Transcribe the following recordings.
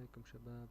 عليكم شباب.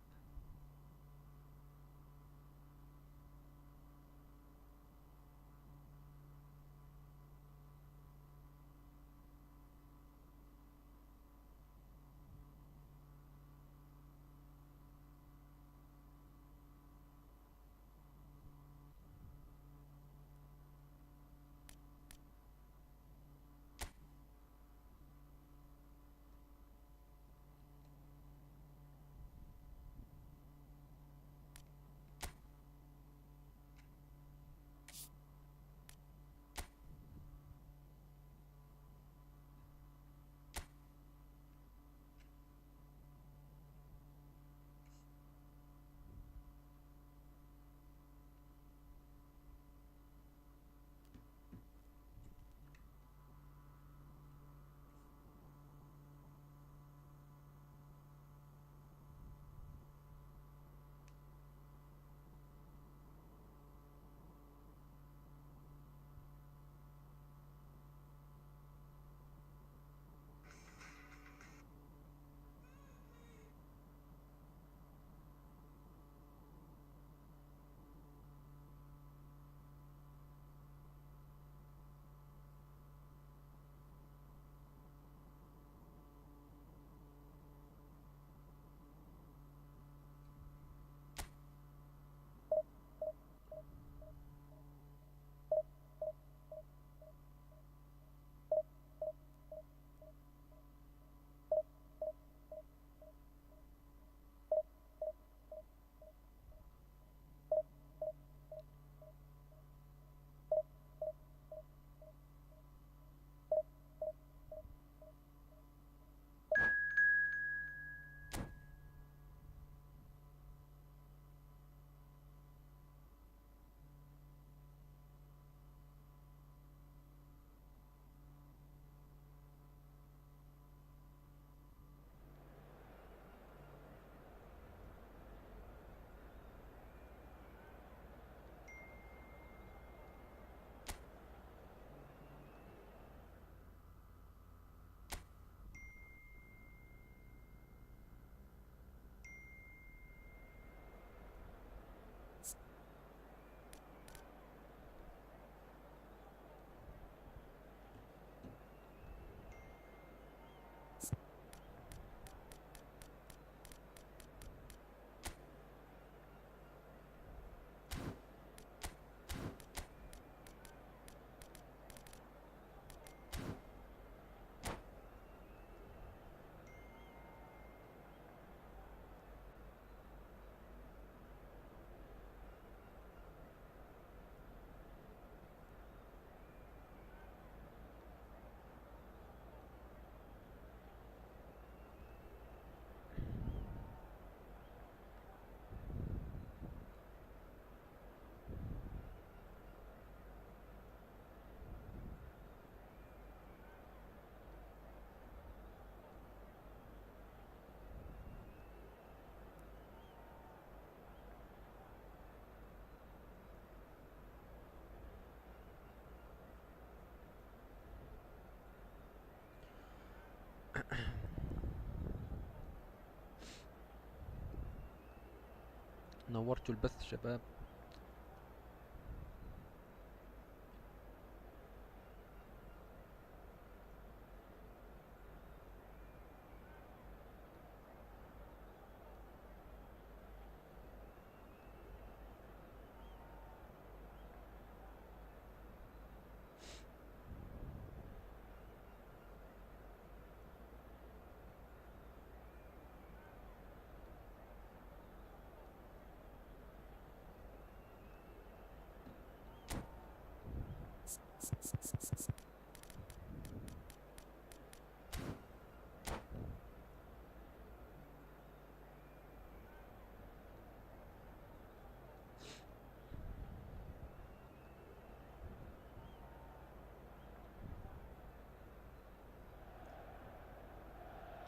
نورتوا البث شباب.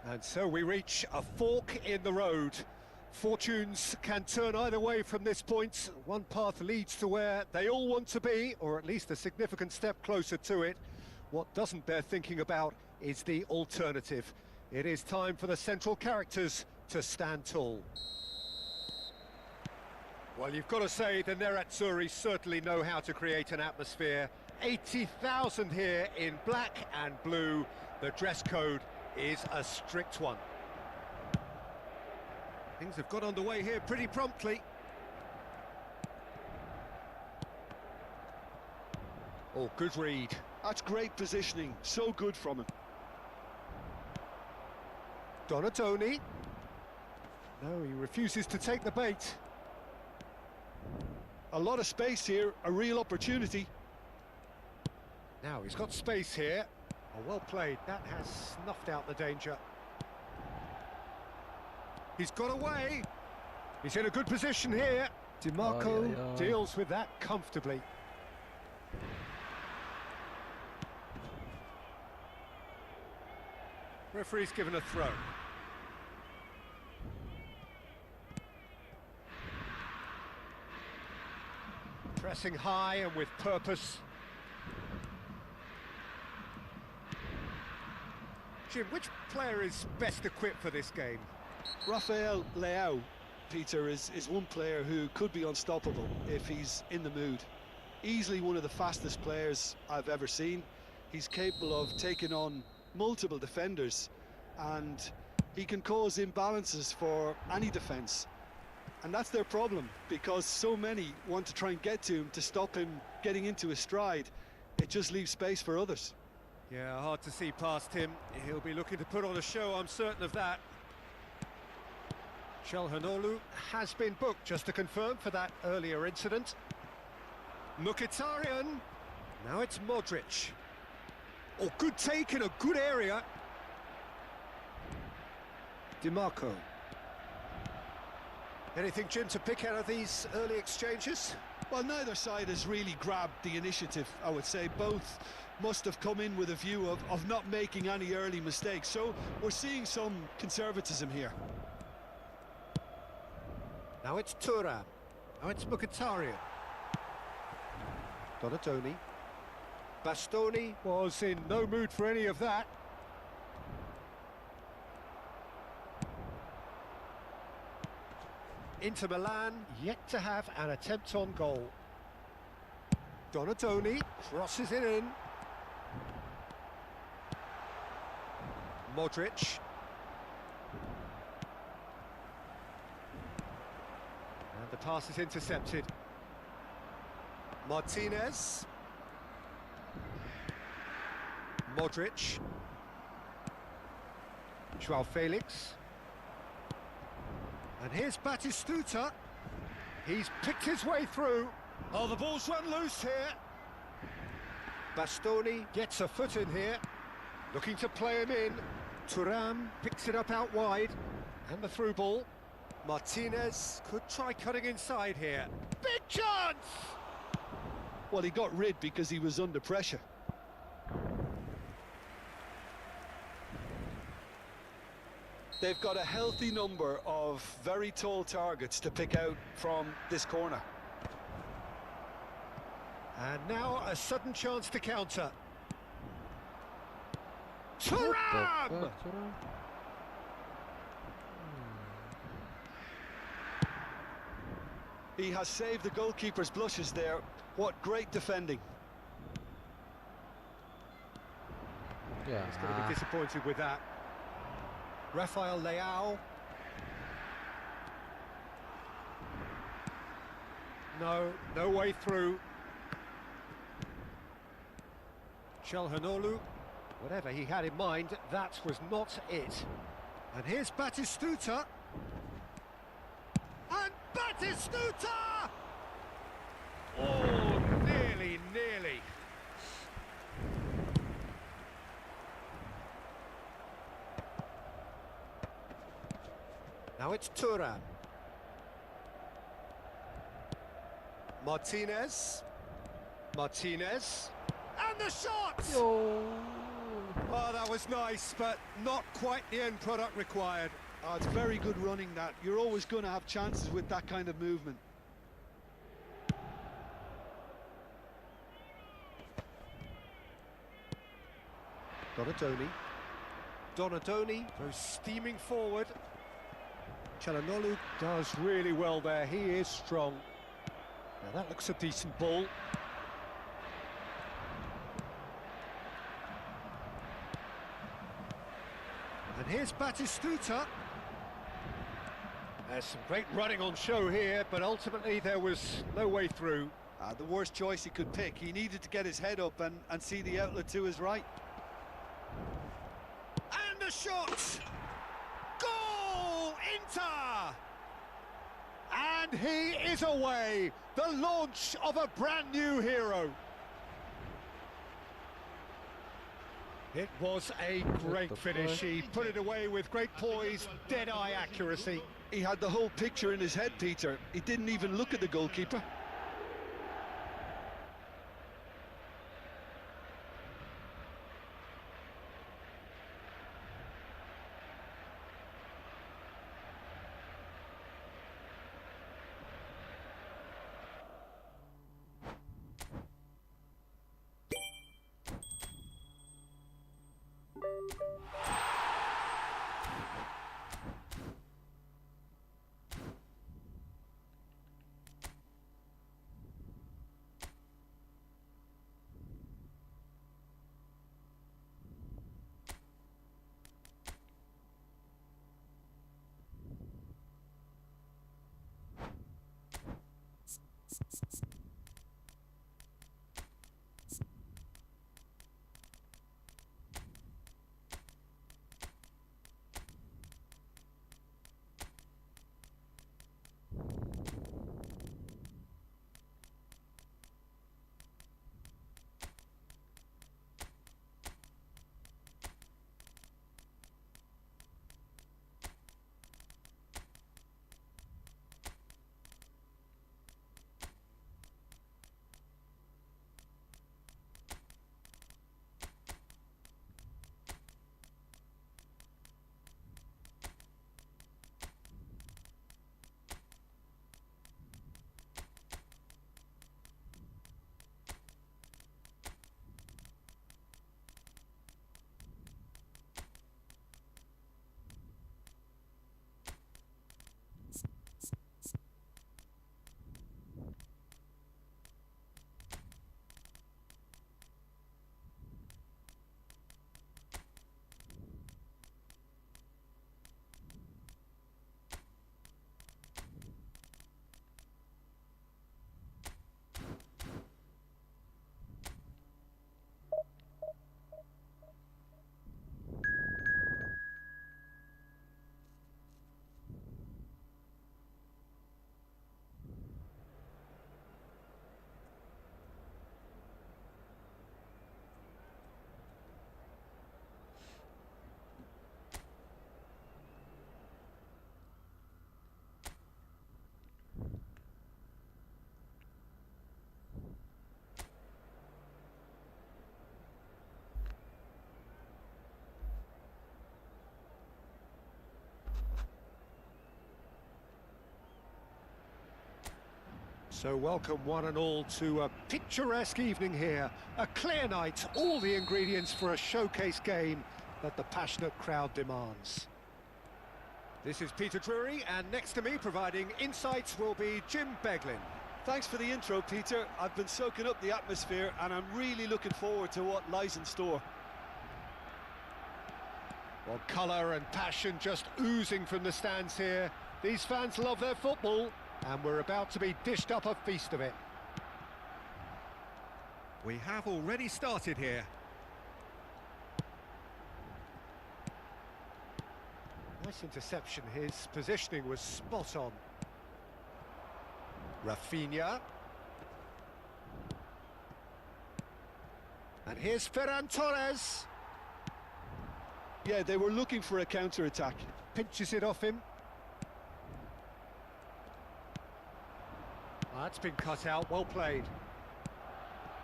And so we reach a fork in the road. Fortunes can turn either way from this point. One path leads to where they all want to be, or at least a significant step closer to it. What doesn't bear thinking about is the alternative. It is time for the central characters to stand tall. Well, you've got to say the Nerazzurri certainly know how to create an atmosphere. 80,000 here in black and blue. The dress code is a strict one. Things have got underway here pretty promptly. Oh, good read. That's great positioning, so good from him. Donatoni. No, he refuses to take the bait. A lot of space here, a real opportunity. Now he's got space here. Oh, well played. That has snuffed out the danger. He's got away. He's in a good position here. DiMarco deals with that comfortably. Referee's given a throw. Pressing high and with purpose. Jim, which player is best equipped for this game? Rafael Leao, Peter, is one player who could be unstoppable if he's in the mood. Easily one of the fastest players I've ever seen. He's capable of taking on multiple defenders, and he can cause imbalances for any defence. And that's their problem, because so many want to try and get to him to stop him getting into his stride. It just leaves space for others. Yeah, hard to see past him. He'll be looking to put on a show, I'm certain of that. Çalhanoğlu has been booked, just to confirm, for that earlier incident. Mkhitaryan. Now it's Modric. Oh, good take in a good area. DiMarco. Anything, Jim, to pick out of these early exchanges? Well, neither side has really grabbed the initiative, I would say. Both must have come in with a view of not making any early mistakes. So we're seeing some conservatism here. Now it's Thuram. Now it's Mkhitaryan. Donatoni. Bastoni was in no mood for any of that. Inter Milan yet to have an attempt on goal. Donatoni crosses it in. Modric. And the pass is intercepted. Martinez. Modric. Joao Felix. And here's Batistuta. He's picked his way through. Oh, the ball's run loose here. Bastoni gets a foot in here. Looking to play him in. Thuram picks it up out wide. And the through ball. Martinez could try cutting inside here. Big chance! Well, he got rid because he was under pressure. They've got a healthy number of very tall targets to pick out from this corner. And now a sudden chance to counter. Thuram! He has saved the goalkeeper's blushes there. What great defending. Yeah. He's going to be disappointed with that. Rafael Leao. No way through. Çalhanoğlu. Whatever he had in mind, that was not it. And here's Batistuta. And Batistuta! Oh, nearly. Now it's Thuram. Martinez. And the shot! Oh, that was nice, but not quite the end product required. Oh, it's very good running that. You're always going to have chances with that kind of movement. Donatoni goes steaming forward. Çalhanoğlu does really well there. He is strong. Now that looks a decent ball. And here's Batistuta. There's some great running on show here, but ultimately there was no way through. The worst choice he could pick. He needed to get his head up and see the outlet to his right. And a shot! Goal! Inter! And he is away! The launch of a brand new hero. It was a great finish. He put it away with great poise, dead-eye accuracy. He had the whole picture in his head, Peter. He didn't even look at the goalkeeper. So welcome one and all to a picturesque evening here. A clear night, all the ingredients for a showcase game that the passionate crowd demands. This is Peter Drury, and next to me providing insights will be Jim Beglin. Thanks for the intro, Peter. I've been soaking up the atmosphere and I'm really looking forward to what lies in store. Well, colour and passion just oozing from the stands here. These fans love their football, and we're about to be dished up a feast of it. We have already started here. Nice interception. His positioning was spot on. Rafinha. And here's Ferran Torres. Yeah, they were looking for a counter-attack. Pinches it off him. That's been cut out, well played.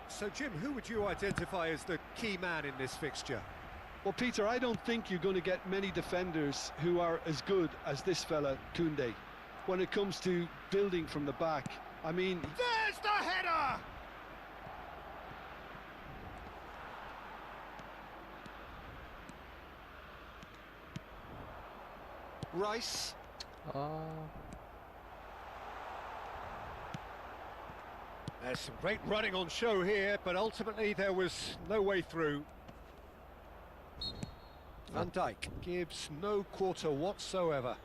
So Jim, who would you identify as the key man in this fixture? Well, Peter, I don't think you're going to get many defenders who are as good as this fella, Koundé. When it comes to building from the back, I mean... There's the header! Rice. There's some great running on show here, but ultimately there was no way through. Van Dijk gives no quarter whatsoever.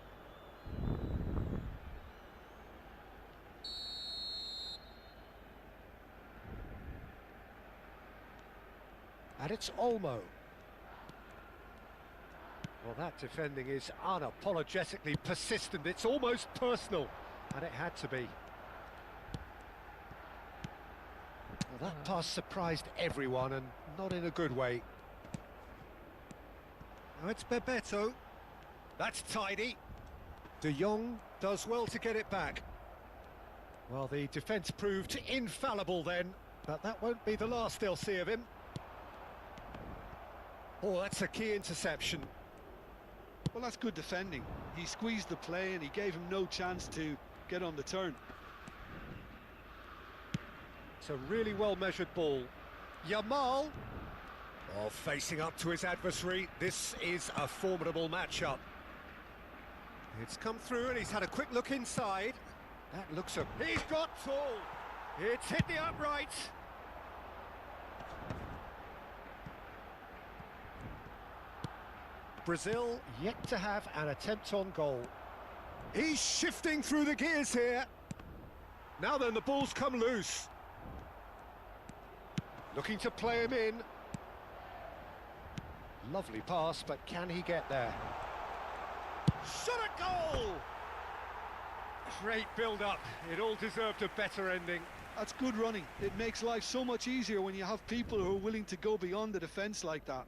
And it's Olmo. Well, that defending is unapologetically persistent. It's almost personal, and it had to be. Well, that pass surprised everyone, and not in a good way. Now it's Bebeto. That's tidy. De Jong does well to get it back. Well, the defence proved infallible then, but that won't be the last they'll see of him. Oh, that's a key interception. Well, that's good defending. He squeezed the play and he gave him no chance to get on the turn. It's a really well-measured ball. Yamal. Oh, facing up to his adversary. This is a formidable matchup. It's come through and he's had a quick look inside. That looks a... He's got tall. It's hit the upright. Brazil yet to have an attempt on goal. He's shifting through the gears here. Now then, the ball's come loose. Looking to play him in. Lovely pass, but can he get there? Shot at goal! Great build-up. It all deserved a better ending. That's good running. It makes life so much easier when you have people who are willing to go beyond the defence like that.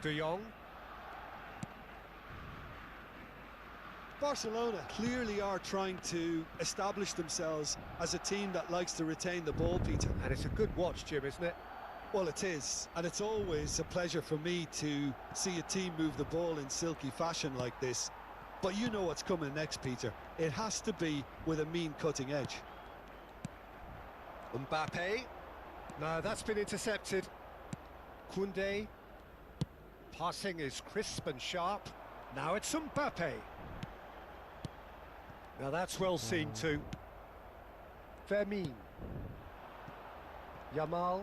De Jong. Barcelona clearly are trying to establish themselves as a team that likes to retain the ball, Peter. And it's a good watch, Jim, isn't it? Well, it is. And it's always a pleasure for me to see a team move the ball in silky fashion like this. But you know what's coming next, Peter. It has to be with a mean cutting edge. Mbappe. No, that's been intercepted. Koundé. Passing is crisp and sharp. Now it's Mbappe. Now that's well seen too. Fermin. Yamal.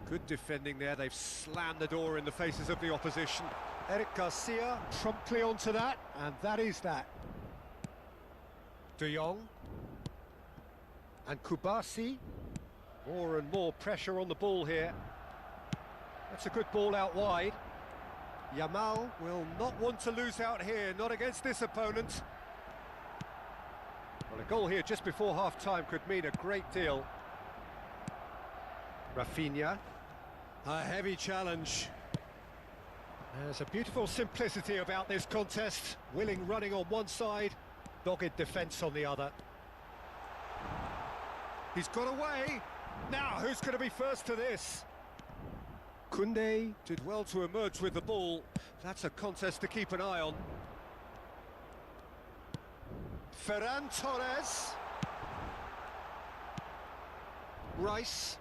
Good defending there. They've slammed the door in the faces of the opposition. Eric Garcia promptly onto that, and that is that. De Jong. And Kubasi. More and more pressure on the ball here. That's a good ball out wide. Yamal will not want to lose out here, not against this opponent. Well, a goal here just before half-time could mean a great deal. Rafinha. A heavy challenge. There's a beautiful simplicity about this contest. Willing running on one side, dogged defence on the other. He's got away. Now, who's going to be first to this? Koundé did well to emerge with the ball. That's a contest to keep an eye on. Ferran Torres. Rice.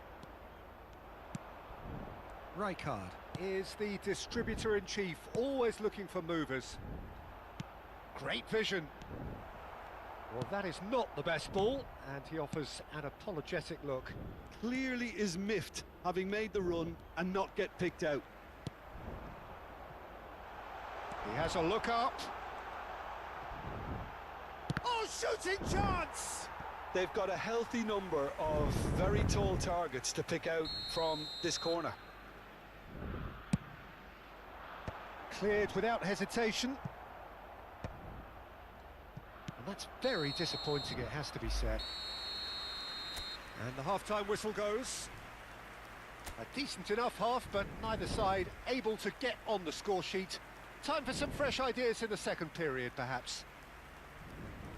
Rijkaard is the distributor-in-chief, always looking for movers. Great vision. Well, that is not the best ball, and he offers an apologetic look. Clearly is miffed, having made the run and not get picked out. He has a look up. Oh, shooting chance! They've got a healthy number of very tall targets to pick out from this corner. Cleared without hesitation. And that's very disappointing, it has to be said. And the half-time whistle goes. A decent enough half, but neither side able to get on the score sheet. Time for some fresh ideas in the second period, perhaps.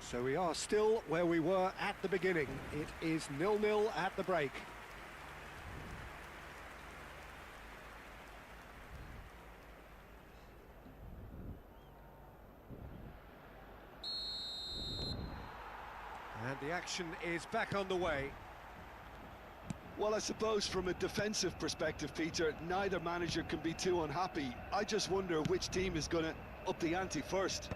So we are still where we were at the beginning. It is 0-0 at the break. And the action is back underway. Well, I suppose from a defensive perspective, Peter, neither manager can be too unhappy. I just wonder which team is going to up the ante first.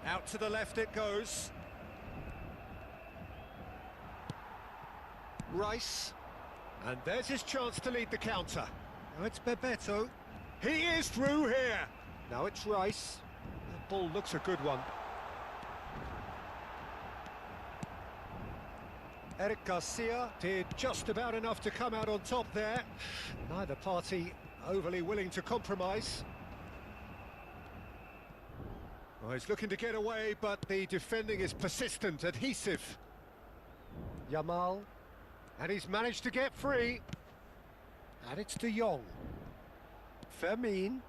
Out to the left it goes. Rice. And there's his chance to lead the counter. Now it's Bebeto. He is through here. Now it's Rice. That ball looks a good one. Eric Garcia did just about enough to come out on top there. Neither party overly willing to compromise. Well, he's looking to get away, but the defending is persistent, adhesive. Yamal. And he's managed to get free. And it's De Jong. Fermin.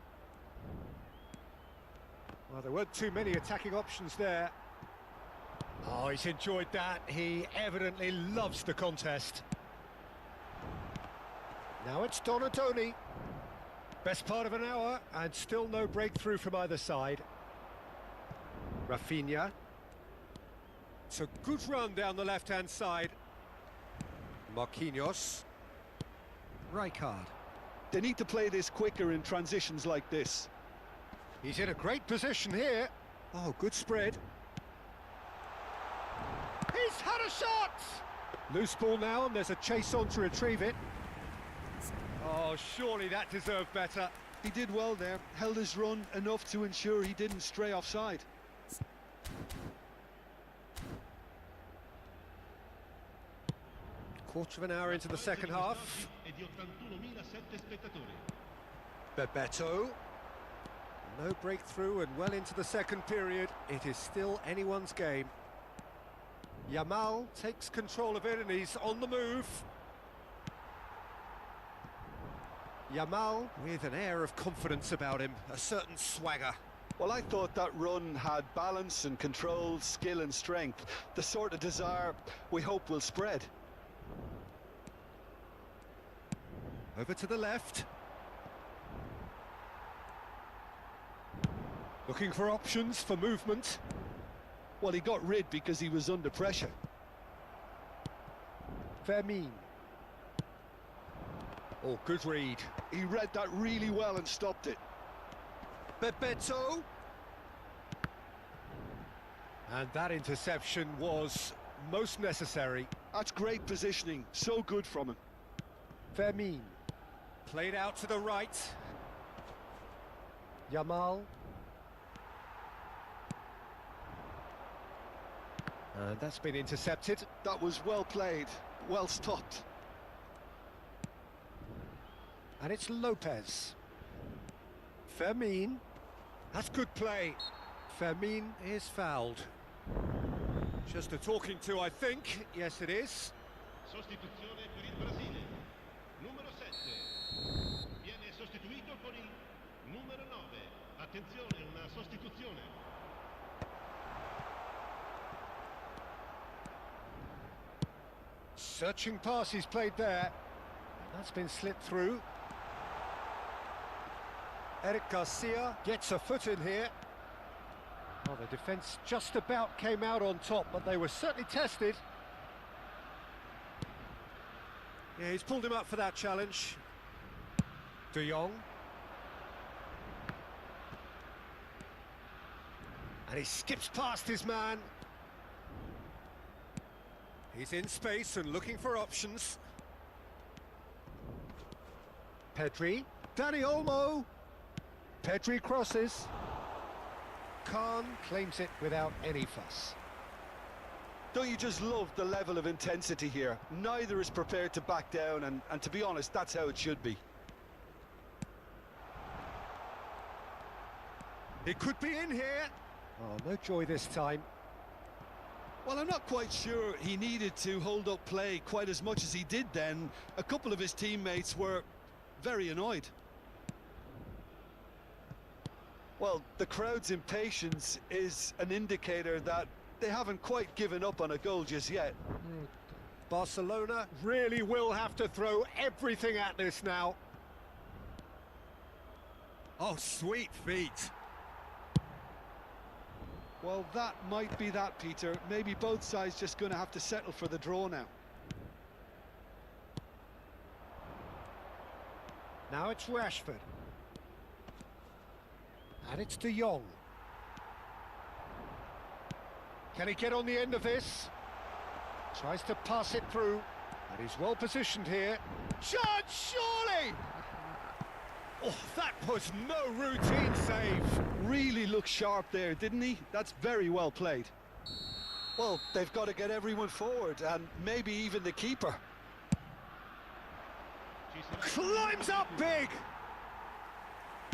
Well, there weren't too many attacking options there. Oh, he's enjoyed that. He evidently loves the contest. Now it's Donatoni. Best part of an hour, and still no breakthrough from either side. Rafinha. It's a good run down the left-hand side. Marquinhos. Rijkaard. They need to play this quicker in transitions like this. He's in a great position here. Oh, good spread. He's had a shot! Loose ball now, and there's a chase on to retrieve it. Oh, surely that deserved better. He did well there, held his run enough to ensure he didn't stray offside. Quarter of an hour into the second half. Bebeto. No breakthrough and well into the second period. It is still anyone's game. Yamal takes control of it and he's on the move. Yamal with an air of confidence about him, a certain swagger. Well, I thought that run had balance and control, skill and strength. The sort of desire we hope will spread. Over to the left. Looking for options for movement. Well, he got rid because he was under pressure. Fermin. Oh, good read. He read that really well and stopped it. Bebeto. And that interception was most necessary. That's great positioning, so good from him. Fermin. Played out to the right. Yamal. And that's been intercepted. That was well played, well stopped. And it's Lopez. Fermin. That's good play. Fermin is fouled. Just a talking to, I think. Yes, it is. Sostituzione per il Brasile. Numero 7. Viene sostituito con il numero 9. Attenzione, una sostituzione. Searching pass he's played there. That's been slipped through. Eric Garcia gets a foot in here. Well, the defence just about came out on top, but they were certainly tested. Yeah, he's pulled him up for that challenge. De Jong. And he skips past his man. He's in space and looking for options. Pedri. Dani Olmo. Pedri crosses. Khan claims it without any fuss. Don't you just love the level of intensity here? Neither is prepared to back down, and to be honest, that's how it should be. It could be in here. Oh, no joy this time. Well, I'm not quite sure he needed to hold up play quite as much as he did then. A couple of his teammates were very annoyed. Well, the crowd's impatience is an indicator that they haven't quite given up on a goal just yet. Barcelona really will have to throw everything at this now. Oh, sweet feet. Well, that might be that, Peter. Maybe both sides just going to have to settle for the draw now. Now it's Rashford. And it's De Jong. Can he get on the end of this? Tries to pass it through. And he's well positioned here. Chance, surely! Oh, that was no routine save. Really looked sharp there, didn't he? That's very well played. Well, they've got to get everyone forward, and maybe even the keeper. Climbs up big!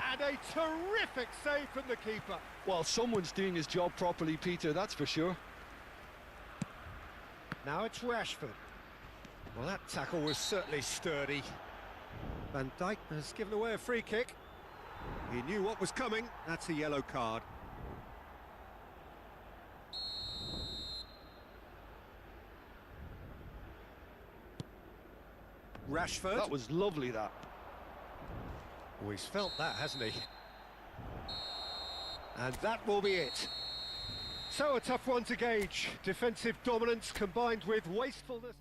And a terrific save from the keeper. Well, someone's doing his job properly, Peter, that's for sure. Now it's Rashford. Well, that tackle was certainly sturdy. Van Dijk has given away a free kick. He knew what was coming. That's a yellow card. Rashford. That was lovely, that. Oh, he's felt that, hasn't he? And that will be it. So a tough one to gauge. Defensive dominance combined with wastefulness.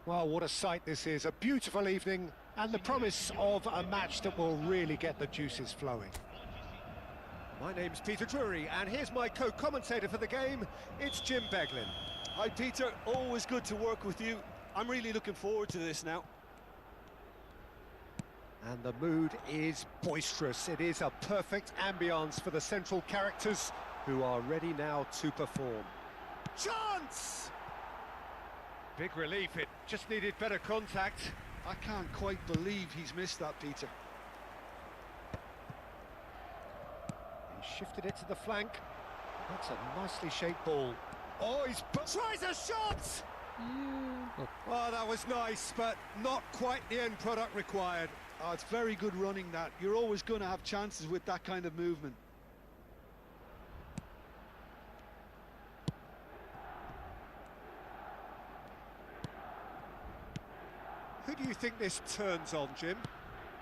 Well, what a sight this is. A beautiful evening and the promise of a match that will really get the juices flowing. My name's Peter Drury, and here's my co-commentator for the game. It's Jim Beglin. Hi, Peter. Always good to work with you. I'm really looking forward to this now. And the mood is boisterous. It is a perfect ambience for the central characters who are ready now to perform. Chance! Big relief, it just needed better contact. I can't quite believe he's missed that, Peter. He shifted it to the flank. That's a nicely shaped ball. Oh, he's tries a shot! Oh, that was nice, but not quite the end product required. Oh, it's very good running, that. You're always going to have chances with that kind of movement. Who do you think this turns on, Jim?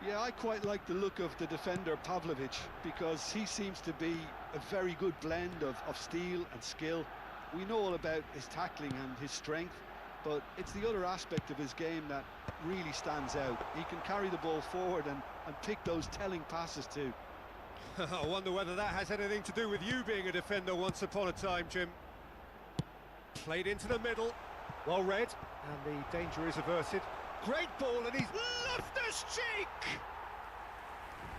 Yeah, I quite like the look of the defender, Pavlovic, because he seems to be a very good blend of steel and skill. We know all about his tackling and his strength, but it's the other aspect of his game that really stands out. He can carry the ball forward and pick those telling passes too. I wonder whether that has anything to do with you being a defender once upon a time, Jim. Played into the middle, well read, and the danger is averted. Great ball, and he's left his cheek!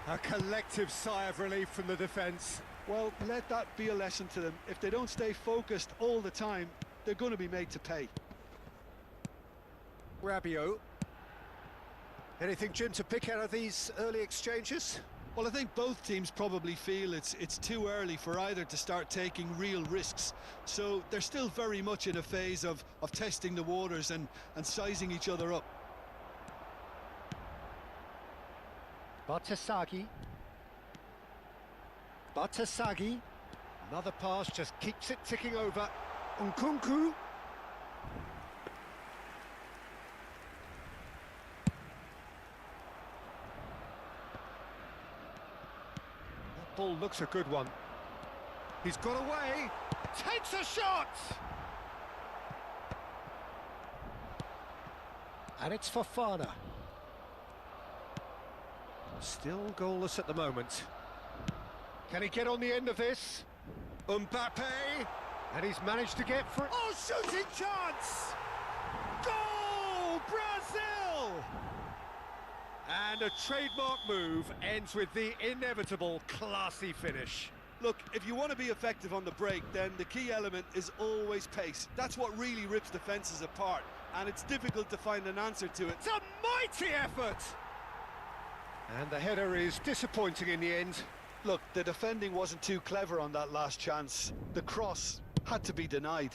A collective sigh of relief from the defence. Well, let that be a lesson to them. If they don't stay focused all the time, they're going to be made to pay. Rabiot. Anything, Jim, to pick out of these early exchanges? Well, I think both teams probably feel it's too early for either to start taking real risks. So they're still very much in a phase of testing the waters and sizing each other up. Batasagi. Another pass just keeps it ticking over. Nkunku. That ball looks a good one. He's got away. Takes a shot. And it's Fofana. Still goalless at the moment. Can he get on the end of this? Mbappe! And he's managed to get through. Oh, shooting chance! Goal! Brazil! And a trademark move ends with the inevitable classy finish. Look, if you want to be effective on the break, then the key element is always pace. That's what really rips defences apart, and it's difficult to find an answer to it. It's a mighty effort! And the header is disappointing in the end. Look, the defending wasn't too clever on that last chance. The cross had to be denied.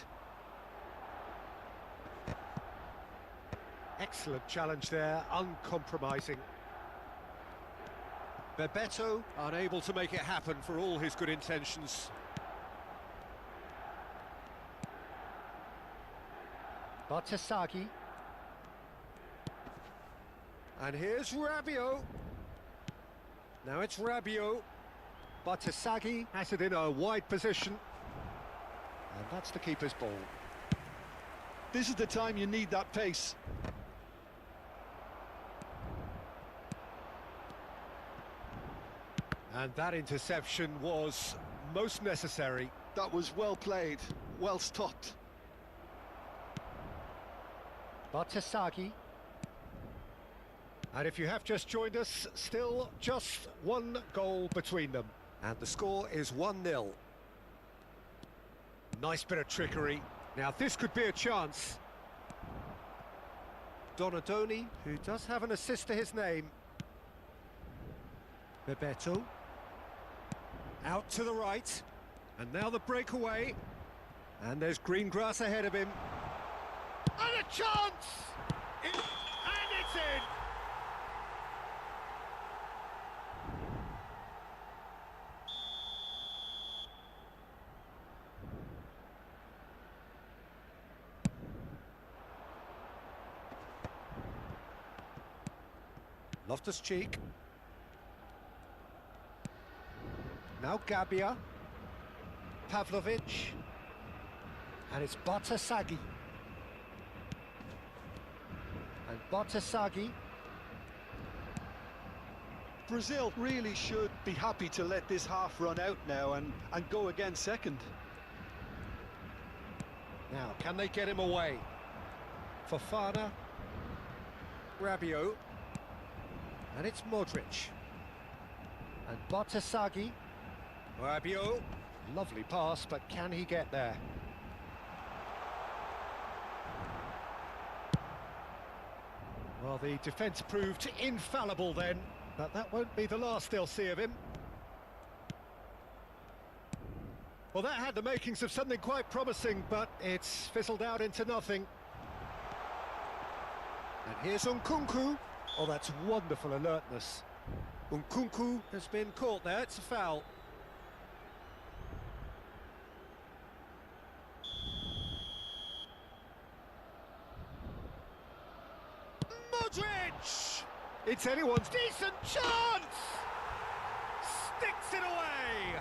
Excellent challenge there, uncompromising. Bebeto unable to make it happen for all his good intentions. Bartasagi. And here's Rabiot. Now it's Rabiot. Bartasagi has it in a wide position. And that's the keeper's ball. This is the time you need that pace. And that interception was most necessary. That was well played, well stopped. Bartasagi. And if you have just joined us, still just one goal between them. And the score is 1-0. Nice bit of trickery. Now this could be a chance. Donadoni, who does have an assist to his name. Bebeto. Out to the right. And now the breakaway. And there's green grass ahead of him. And a chance! And it's in! Loftus-Cheek. Now Gabia. Pavlovic. And it's Bartasagi. And Bartasagi. Brazil really should be happy to let this half run out now and go again second. Now, can they get him away? Fofana. Rabiot. And it's Modric. And Bartasagi. Rabiot. Lovely pass, but can he get there? Well, the defence proved infallible then, but that won't be the last they'll see of him. Well, that had the makings of something quite promising, but it's fizzled out into nothing. And here's Nkunku. Oh, that's wonderful alertness. Nkunku has been caught there, it's a foul. Modric! It's anyone's decent chance! Sticks it away!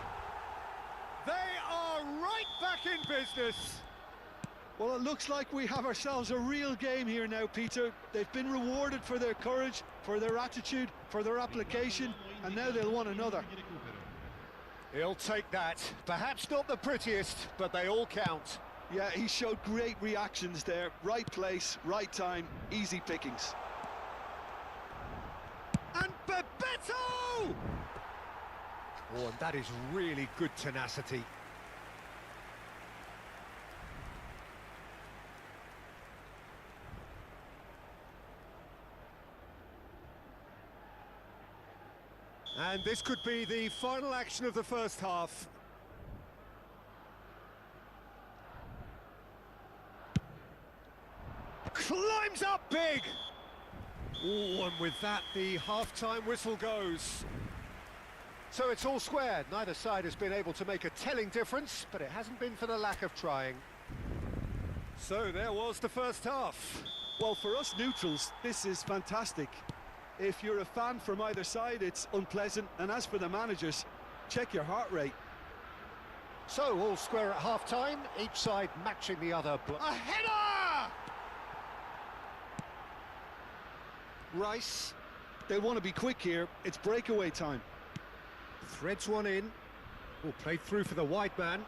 They are right back in business. Well, it looks like we have ourselves a real game here now, Peter. They've been rewarded for their courage, for their attitude, for their application, and now they'll want another. He'll take that. Perhaps not the prettiest, but they all count. Yeah, he showed great reactions there. Right place, right time, easy pickings. And Bebeto! Oh, and that is really good tenacity. And this could be the final action of the first half. Climbs up big! Oh, and with that, the half-time whistle goes. So it's all square. Neither side has been able to make a telling difference, but it hasn't been for the lack of trying. So there was the first half. Well, for us neutrals, this is fantastic. If you're a fan from either side, it's unpleasant. And as for the managers, check your heart rate. So all square at half-time, each side matching the other. A header! Rice. They'll want to be quick here. It's breakaway time. Threads one in. Oh, played through for the wide man.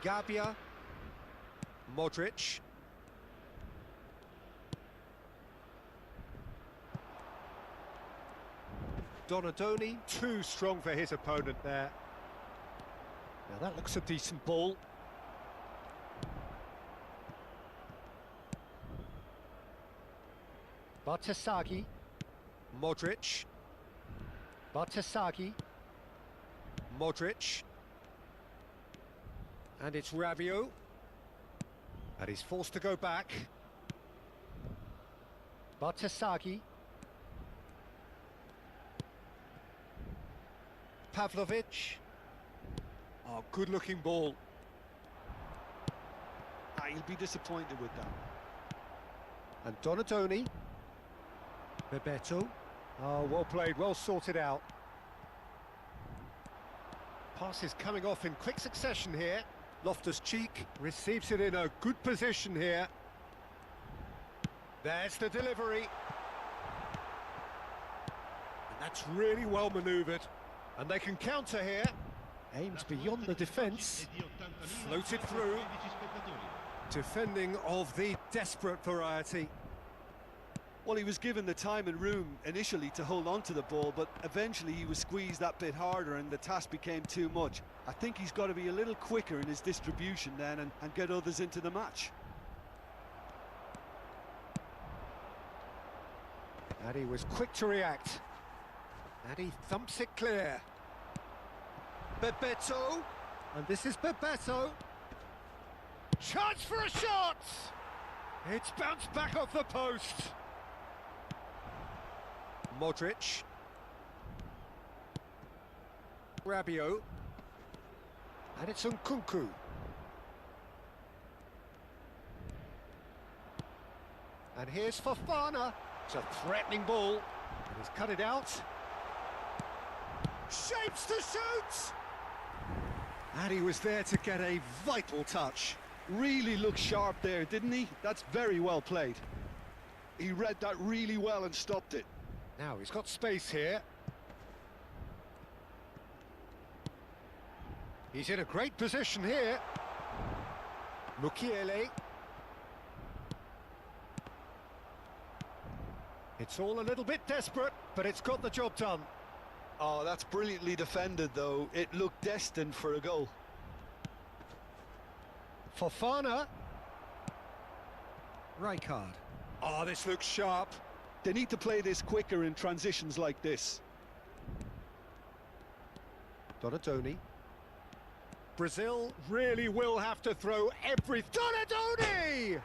Gabia. Modric. Donadoni, too strong for his opponent there. Now that looks a decent ball. Bartasagi. Modric. Bartasagi. Modric. And it's Rabiot. And he's forced to go back. Bartasagi. Pavlovic. Oh, good-looking ball. He'll be disappointed with that. And Donadoni. Bebeto. Oh, well played, well sorted out. Passes coming off in quick succession here. Loftus-Cheek receives it in a good position here. There's the delivery. And that's really well manoeuvred. And they can counter here. Aims beyond the defence. Floated through. Defending of the desperate variety. Well, he was given the time and room initially to hold on to the ball, but eventually he was squeezed that bit harder and the task became too much. I think he's got to be a little quicker in his distribution then and get others into the match. And he was quick to react. And he thumps it clear. Bebeto. And this is Bebeto. Chance for a shot! It's bounced back off the post. Modric. Rabiot. And it's Nkunku. And here's Fofana. It's a threatening ball. And he's cut it out. Shapes to shoot! And he was there to get a vital touch. Really looked sharp there, didn't he? That's very well played. He read that really well and stopped it. Now he's got space here. He's in a great position here. Mukiele. It's all a little bit desperate, but it's got the job done. Oh, that's brilliantly defended, though. It looked destined for a goal. Fofana. Rijkaard. Oh, this looks sharp. They need to play this quicker in transitions like this. Donadoni. Brazil really will have to throw every... Donadoni!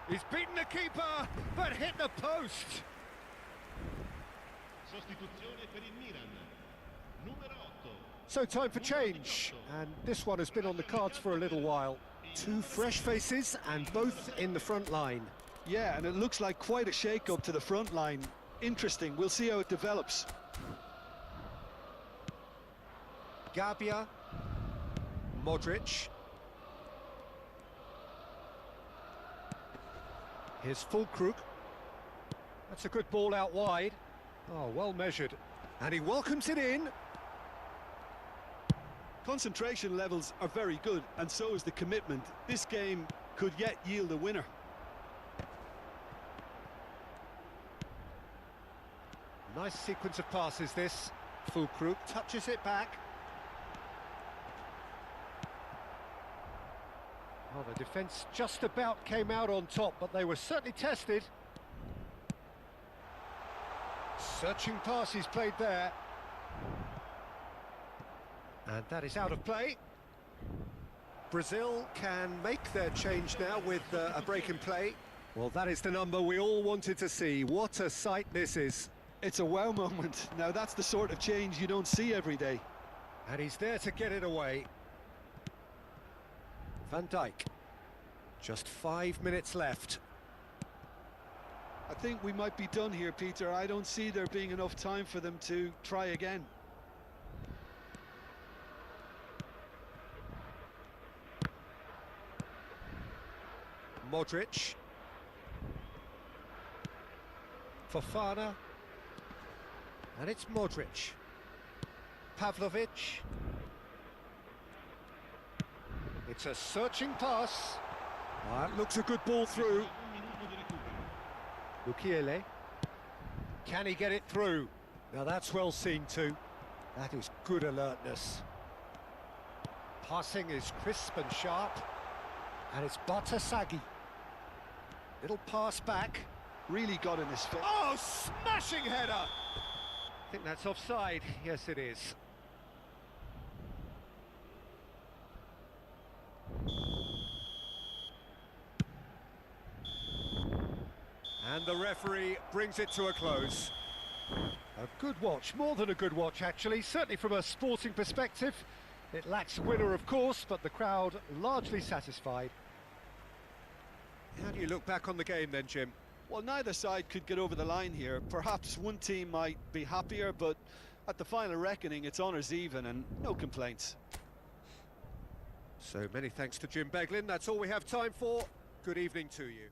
He's beaten the keeper, but hit the post. Sostituzione per il Milan. Numero 8. So time for change, and this one has been on the cards for a little while. Two fresh faces, and both in the front line. Yeah, and it looks like quite a shake-up to the front line. Interesting, we'll see how it develops. Gabia. Modric. Here's Fulkrug. That's a good ball out wide. Oh, well measured. And he welcomes it in. Concentration levels are very good, and so is the commitment. This game could yet yield a winner. Nice sequence of passes, this. Fulkrug touches it back. Oh, the defence just about came out on top, but they were certainly tested. Searching pass he's played there. And that is out of play. Brazil can make their change now with a break in play. Well, that is the number we all wanted to see. What a sight this is. It's a wow moment. Now that's the sort of change you don't see every day. And he's there to get it away. Van Dijk. Just 5 minutes left. I think we might be done here, Peter. I don't see there being enough time for them to try again. Modric. Fofana. And it's Modric. Pavlovic. It's a searching pass. That looks a good ball through. Un minuto di recupero. Mukiele. Can he get it through? Now that's well seen too. That is good alertness. Passing is crisp and sharp. And it's Batasagi. Little pass back. Really got in his fit. Oh, smashing header! I think that's offside. Yes, it is. And the referee brings it to a close. A good watch, more than a good watch actually, certainly from a sporting perspective. It lacks a winner of course, but the crowd largely satisfied. How do you look back on the game then, Jim? Well, neither side could get over the line here. Perhaps one team might be happier, but at the final reckoning, it's honours even and no complaints. So many thanks to Jim Beglin. That's all we have time for. Good evening to you.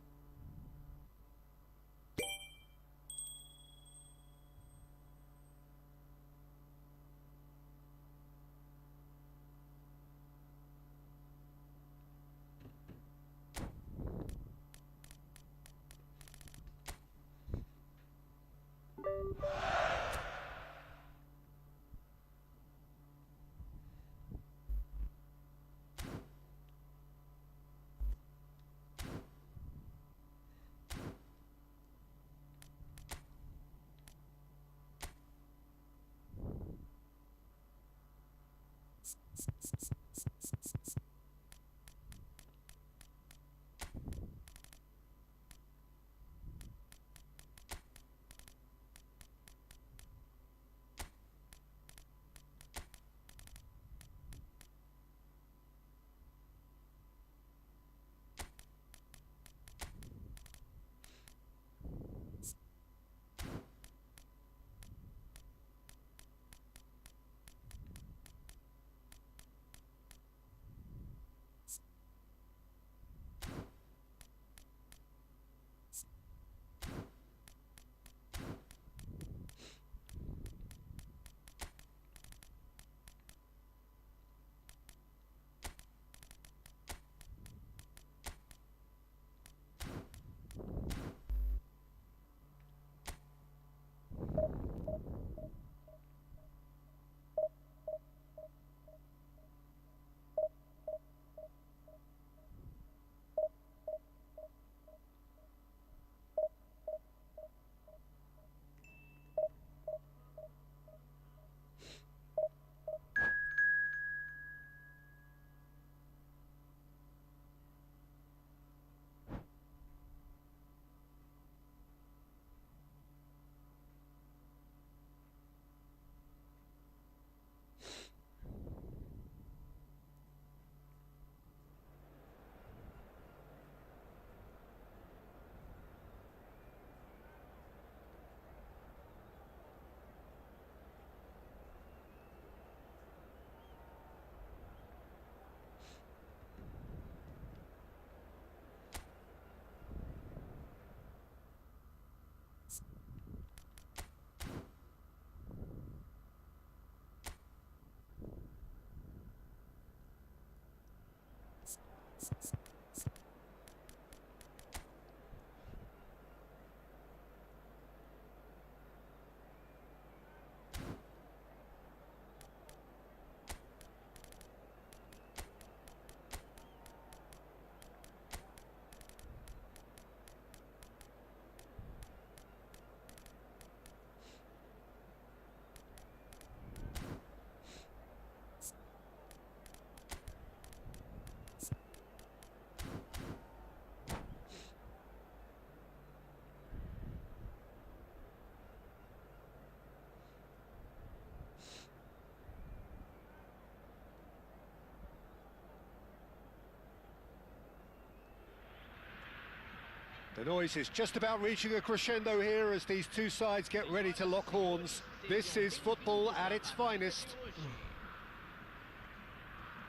The noise is just about reaching a crescendo here as these two sides get ready to lock horns. This is football at its finest.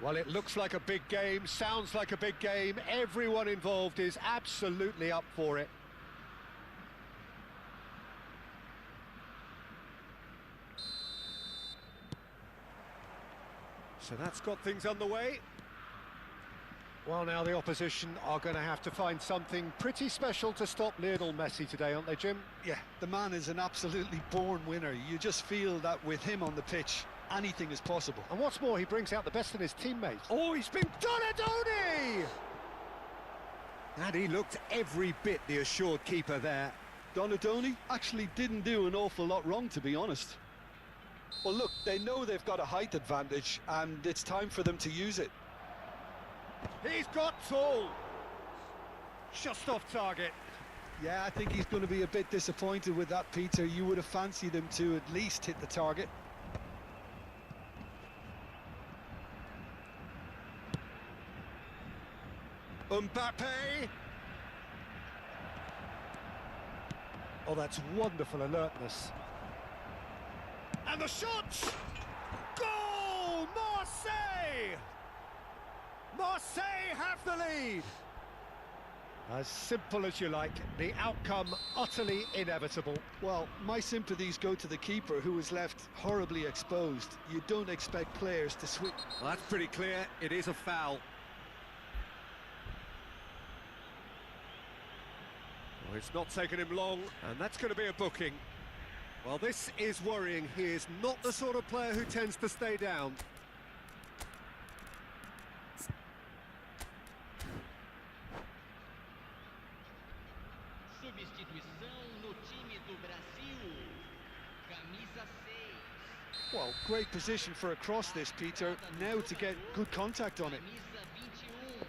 Well, it looks like a big game, sounds like a big game. Everyone involved is absolutely up for it. So that's got things underway. Well, now the opposition are going to have to find something pretty special to stop Lionel Messi today, aren't they, Jim? Yeah, the man is an absolutely born winner. You just feel that with him on the pitch, anything is possible. And what's more, he brings out the best in his teammates. Oh, he's been Donadoni! And he looked every bit the assured keeper there. Donadoni actually didn't do an awful lot wrong, to be honest. Well, look, they know they've got a height advantage, and it's time for them to use it. He's got tall. Just off target. Yeah, I think he's going to be a bit disappointed with that, Peter. You would have fancied him to at least hit the target. Mbappe. Oh, that's wonderful alertness. And the shot! Goal! Marseille! Marseille have the lead! As simple as you like, the outcome utterly inevitable. Well, my sympathies go to the keeper, who was left horribly exposed. You don't expect players to switch. Well, that's pretty clear. It is a foul. Well, it's not taken him long, and that's going to be a booking. Well, this is worrying. He is not the sort of player who tends to stay down. Substituição no time do Brasil. Camisa 6. Well, great position for a cross this, Peter. Now to get good contact on it. Camisa 21.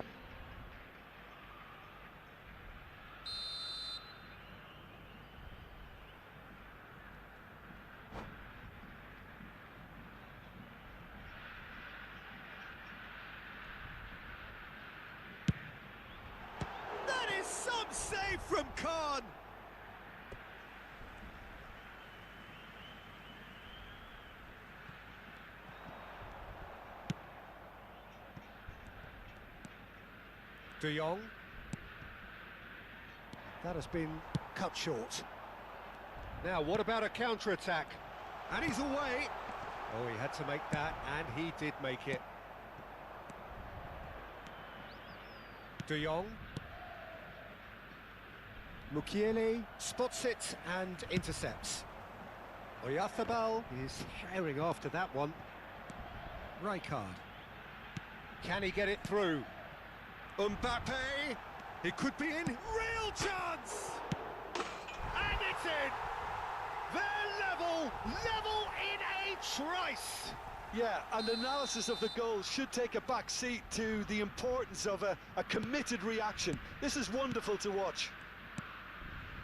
That is some save from Khan. De Jong. That has been cut short. Now, what about a counter-attack? And he's away. Oh, he had to make that, and he did make it. De Jong. Mukiele spots it and intercepts. Oyarzábal is herring after that one. Rijkaard. Can he get it through? Mbappe! He could be in. Real chance! And it's in! They're level in a trice! Yeah, and analysis of the goal should take a back seat to the importance of a committed reaction. This is wonderful to watch.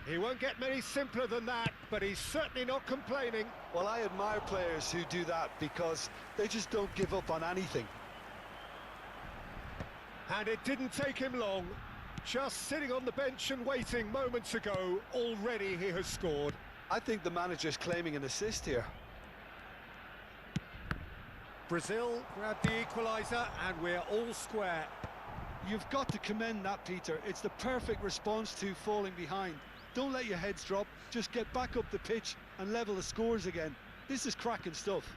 He won't get many simpler than that, but he's certainly not complaining. Well, I admire players who do that because they just don't give up on anything. And it didn't take him long. Just sitting on the bench and waiting moments ago, already he has scored. I think the manager's claiming an assist here. Brazil grabbed the equaliser and we're all square. You've got to commend that, Peter. It's the perfect response to falling behind. Don't let your heads drop, just get back up the pitch and level the scores again. This is cracking stuff.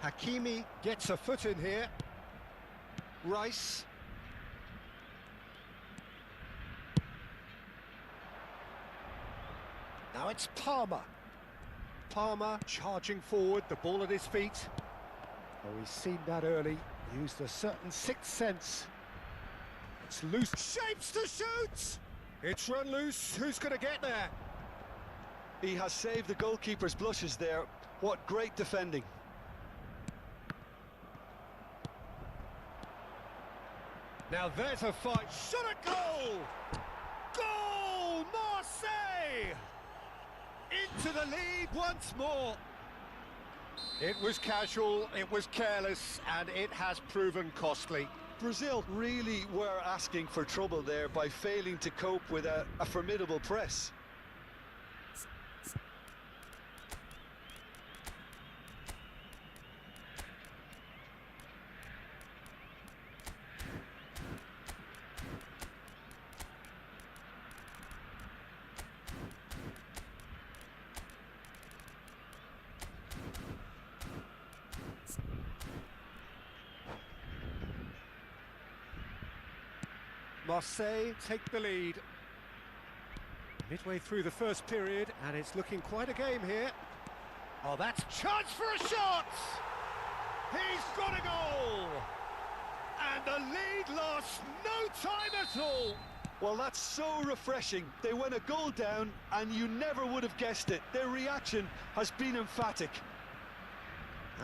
Hakimi gets a foot in here. Rice. Now it's Palmer. Palmer charging forward, the ball at his feet. Oh, he's seen that early. Used a certain sixth sense. It's loose. Shapes to shoot! It's run loose. Who's going to get there? He has saved the goalkeeper's blushes there. What great defending. Now there's a fight. Shot a goal! Goal! Marseille! Into the lead once more. It was casual, it was careless, and it has proven costly. Brazil really were asking for trouble there by failing to cope with a formidable press. Marseille take the lead. Midway through the first period, and it's looking quite a game here. Oh, that's chance for a shot! He's got a goal! And the lead lost no time at all! Well, that's so refreshing. They went a goal down, and you never would have guessed it. Their reaction has been emphatic.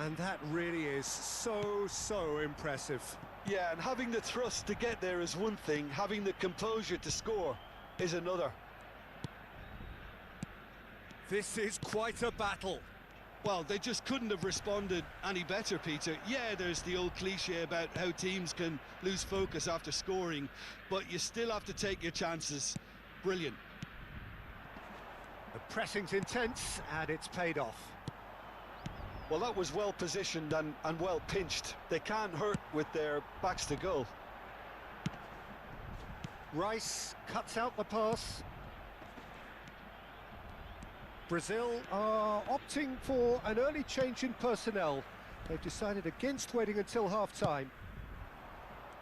And that really is so impressive. Yeah, and having the thrust to get there is one thing, having the composure to score is another. This is quite a battle. Well, they just couldn't have responded any better, Peter. Yeah, there's the old cliche about how teams can lose focus after scoring, but you still have to take your chances. Brilliant. The pressing's intense, and it's paid off. Well, that was well positioned and well pinched. They can't hurt with their backs to goal. Rice cuts out the pass. Brazil are opting for an early change in personnel. They've decided against waiting until half-time.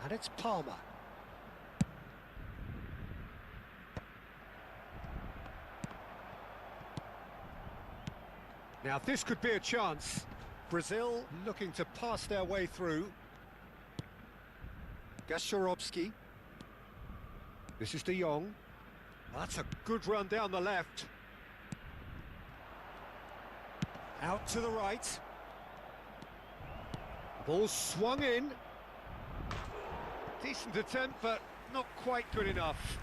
And it's Palmer. Now this could be a chance. Brazil looking to pass their way through. Gasharovski. This is De Jong. That's a good run down the left. Out to the right. Ball swung in. Decent attempt, but not quite good enough.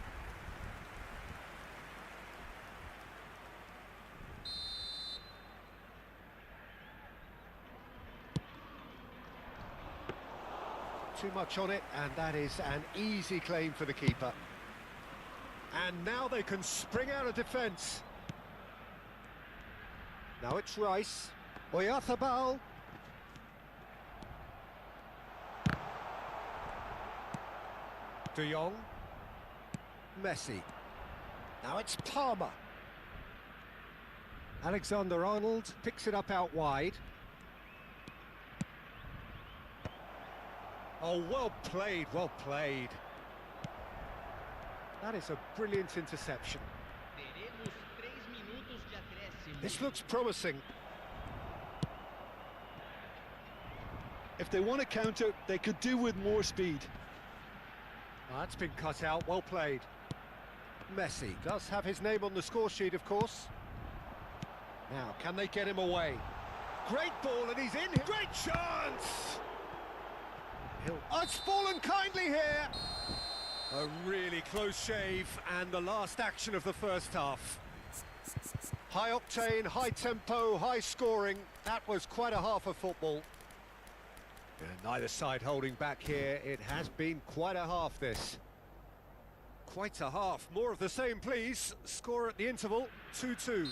Too much on it, and that is an easy claim for the keeper. And now they can spring out of defence. Now it's Rice. Oyathabal. De Jong. Messi. Now it's Palmer. Alexander-Arnold picks it up out wide. Oh, well played, well played. That is a brilliant interception. Teremos 3 minutos de acréscimo. This looks promising. If they want to counter, they could do with more speed. That's been cut out, well played. Messi does have his name on the score sheet, of course. Now, can they get him away? Great ball, and he's in. Great chance! Oh, it's fallen kindly here. A really close shave, and the last action of the first half. High octane, high tempo, high scoring. That was quite a half of football. And neither side holding back here. It has been quite a half, this. Quite a half. More of the same, please. Score at the interval, 2-2.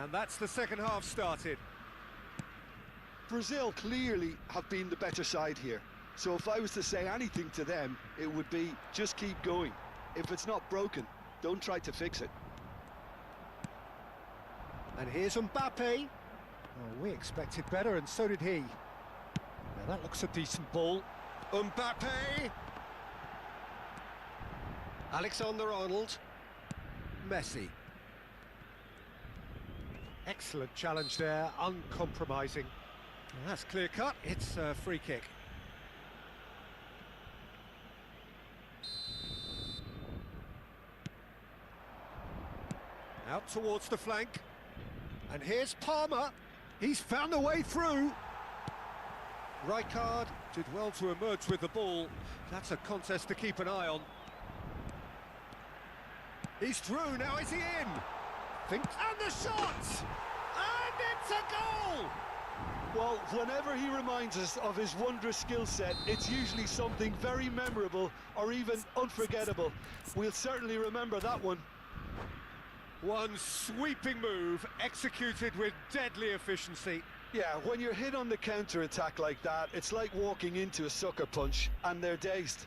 And that's the second half started. Brazil clearly have been the better side here. So if I was to say anything to them, it would be just keep going. If it's not broken, don't try to fix it. And here's Mbappe. Oh, we expected better, and so did he. Now that looks a decent ball. Mbappe! Alexander-Arnold. Messi. Excellent challenge there, uncompromising. Well, that's clear cut, it's a free kick. Out towards the flank. And here's Palmer. He's found a way through. Rijkaard did well to emerge with the ball. That's a contest to keep an eye on. He's through, now is he in? And the shot! And it's a goal! Well, whenever he reminds us of his wondrous skill set, it's usually something very memorable or even unforgettable. We'll certainly remember that one. One sweeping move, executed with deadly efficiency. Yeah, when you're hit on the counter-attack like that, it's like walking into a sucker punch, and they're dazed.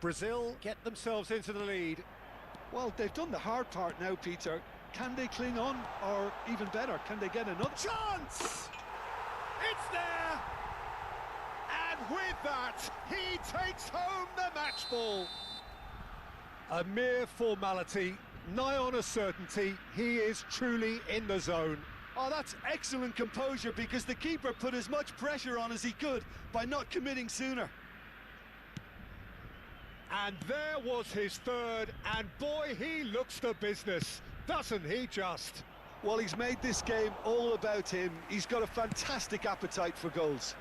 Brazil get themselves into the lead. Well, they've done the hard part now, Peter. Can they cling on, or even better, can they get another Chance! It's there! And with that, he takes home the match ball. A mere formality, nigh on a certainty, he is truly in the zone. Oh, that's excellent composure, because the keeper put as much pressure on as he could by not committing sooner. And there was his third, and boy, he looks the business, doesn't he just? Well, he's made this game all about him. He's got a fantastic appetite for goals.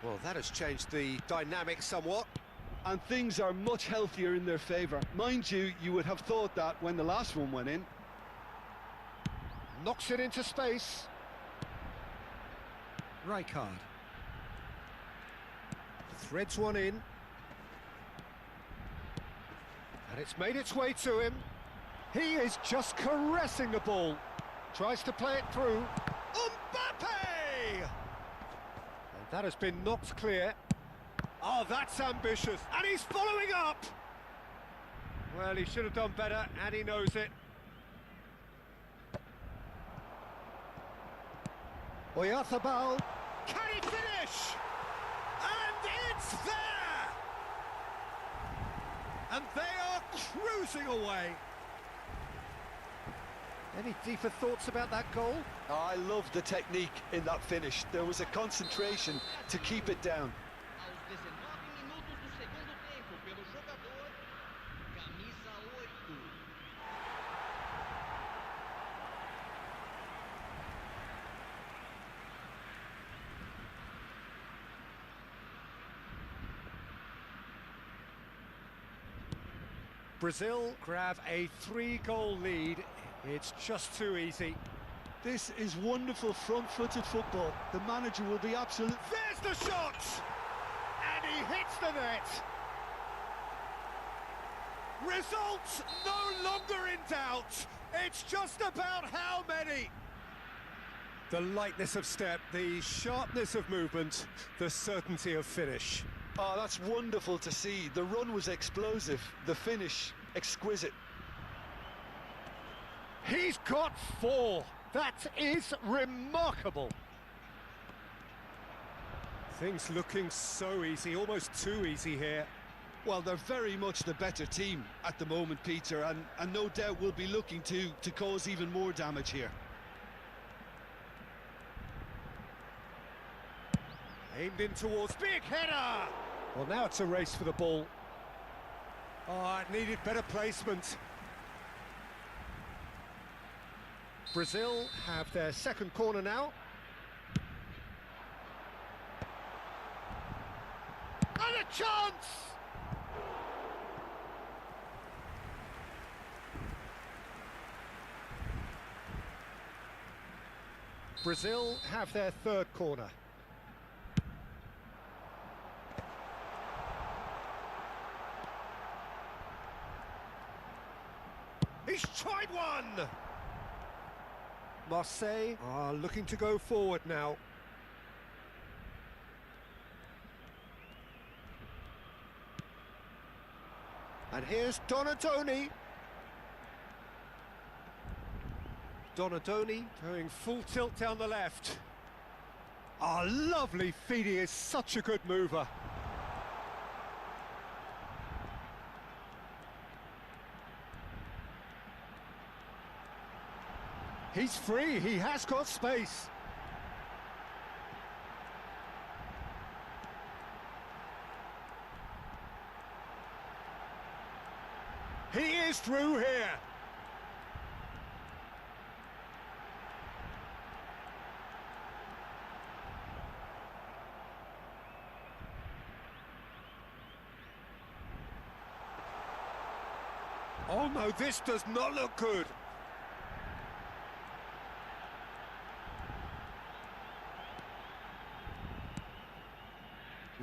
Well, that has changed the dynamic somewhat. And things are much healthier in their favour. Mind you, you would have thought that when the last one went in. Knocks it into space. Rijkaard. Threads one in. And it's made its way to him. He is just caressing the ball. Tries to play it through. Mbappe! And that has been knocked clear. Oh, that's ambitious. And he's following up! Well, he should have done better, and he knows it. Oyarzabal. Can he finish? And it's there! And they are cruising away. Any deeper thoughts about that goal? Oh, I love the technique in that finish. There was a concentration to keep it down. Aos 19 minutos do segundo tempo, pelo jogador, camisa 8. Brazil grab a 3-goal lead. It's just too easy. This is wonderful front-footed football. The manager will be absolute. There's the shot! And he hits the net. Results no longer in doubt. It's just about how many. The lightness of step, the sharpness of movement, the certainty of finish. Oh, that's wonderful to see. The run was explosive, the finish exquisite. He's got 4. That is remarkable. Things looking so easy, almost too easy here. Well, they're very much the better team at the moment, Peter, and no doubt will be looking to cause even more damage here. Aimed in towards big header. Well, now it's a race for the ball. Oh, it needed better placement. Brazil have their second corner now. And a chance! Brazil have their third corner. He's tried one! Marseille are looking to go forward now. And here's Donatoni. Donatoni going full tilt down the left. Ah, lovely feed. He is such a good mover. He's free, he has got space. He is through here. Oh no, this does not look good.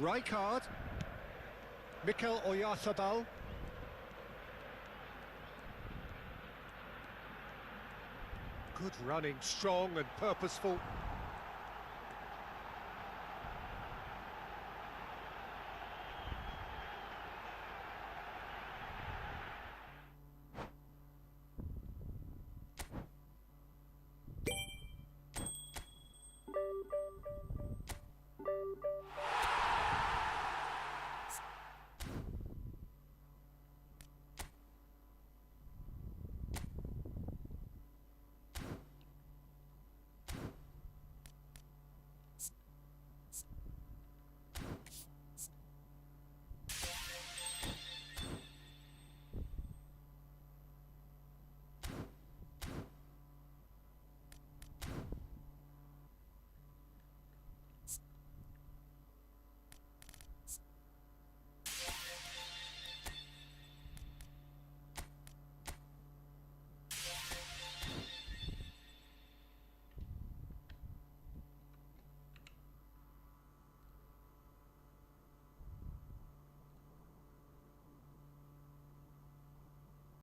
Rijkaard. Mikel Oyarzabal. Good running, strong and purposeful.